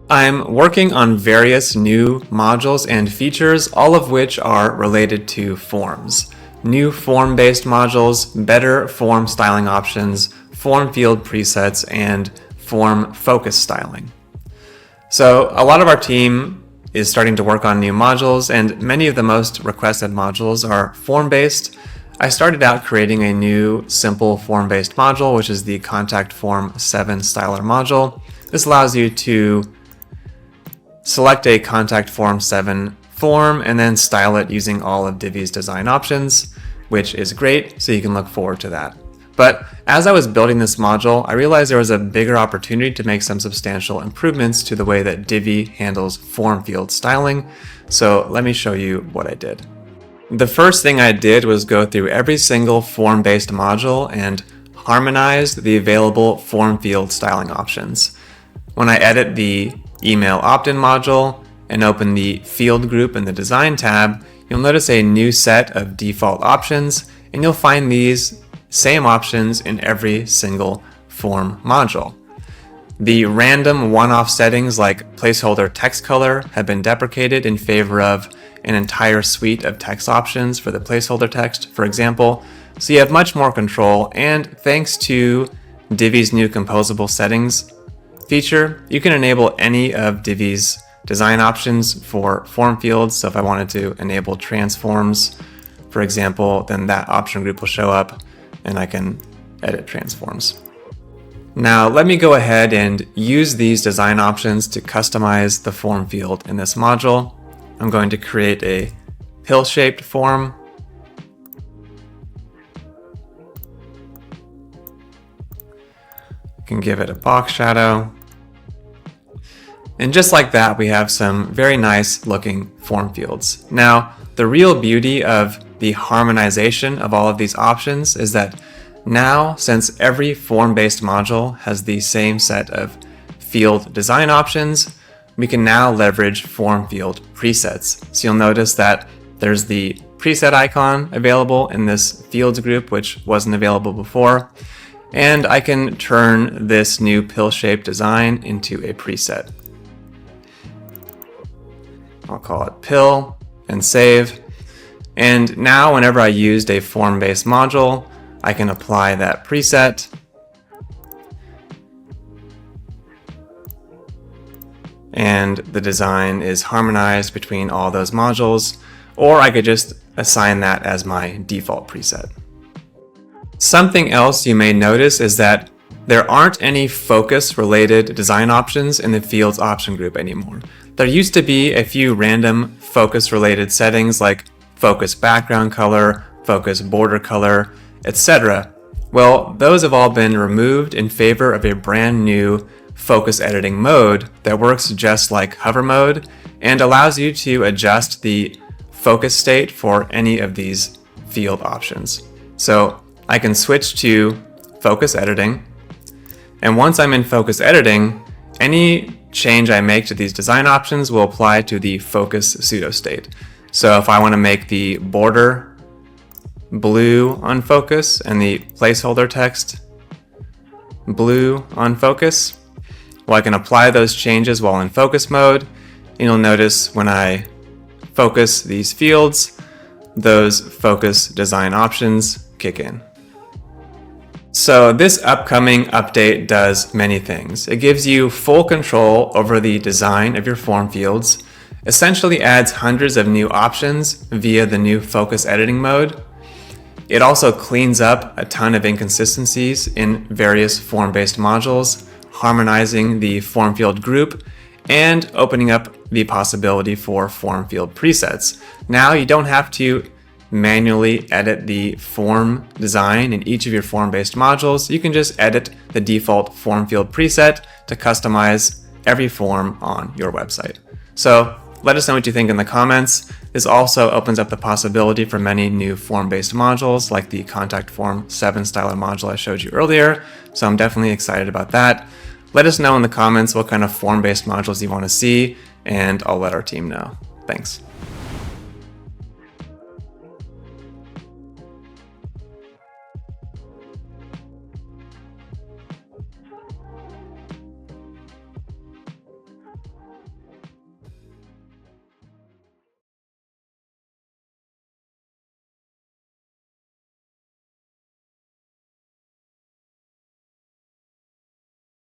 I'm working on various new modules and features, all of which are related to forms. New form-based modules, better form styling options, form field presets, and form focus styling. So a lot of our team is starting to work on new modules, and many of the most requested modules are form-based. I started out creating a new simple form-based module, which is the Contact Form 7 Styler module. This allows you to select a Contact Form 7 form and then style it using all of Divi's design options, which is great, so you can look forward to that. But as I was building this module, I realized there was a bigger opportunity to make some substantial improvements to the way that Divi handles form field styling. So let me show you what I did. The first thing I did was go through every single form-based module and harmonize the available form field styling options. When I edit the email opt-in module and open the field group in the design tab, you'll notice a new set of default options, and you'll find these same options in every single form module. The random one-off settings like placeholder text color have been deprecated in favor of an entire suite of text options for the placeholder text, for example, so you have much more control, and thanks to Divi's new composable settings feature, you can enable any of Divi's design options for form fields. So if I wanted to enable transforms, for example, then that option group will show up and I can edit transforms. Now let me go ahead and use these design options to customize the form field in this module. I'm going to create a pill-shaped form. I can give it a box shadow. And just like that, we have some very nice looking form fields. Now, the real beauty of the harmonization of all of these options is that now, since every form-based module has the same set of field design options, we can now leverage form field presets. So you'll notice that there's the preset icon available in this fields group, which wasn't available before. And I can turn this new pill-shaped design into a preset. I'll call it pill and save. And now whenever I used a form-based module, I can apply that preset. And the design is harmonized between all those modules, or I could just assign that as my default preset. Something else you may notice is that there aren't any focus-related design options in the fields option group anymore. There used to be a few random focus-related settings like focus background color, focus border color, etc. Well, those have all been removed in favor of a brand new focus editing mode that works just like hover mode and allows you to adjust the focus state for any of these field options. So I can switch to focus editing, and once I'm in focus editing, any change I make to these design options will apply to the focus pseudo state. So if I want to make the border blue on focus and the placeholder text blue on focus, well, I can apply those changes while in focus mode. And you'll notice when I focus these fields, those focus design options kick in. So this upcoming update does many things. It gives you full control over the design of your form fields, essentially adds hundreds of new options via the new focus editing mode. It also cleans up a ton of inconsistencies in various form-based modules, harmonizing the form field group and opening up the possibility for form field presets. Now you don't have to manually edit the form design in each of your form-based modules. You can just edit the default form field preset to customize every form on your website. So let us know what you think in the comments. This also opens up the possibility for many new form-based modules like the Contact Form 7 Styler module I showed you earlier. So I'm definitely excited about that. Let us know in the comments what kind of form-based modules you want to see, and I'll let our team know. Thanks.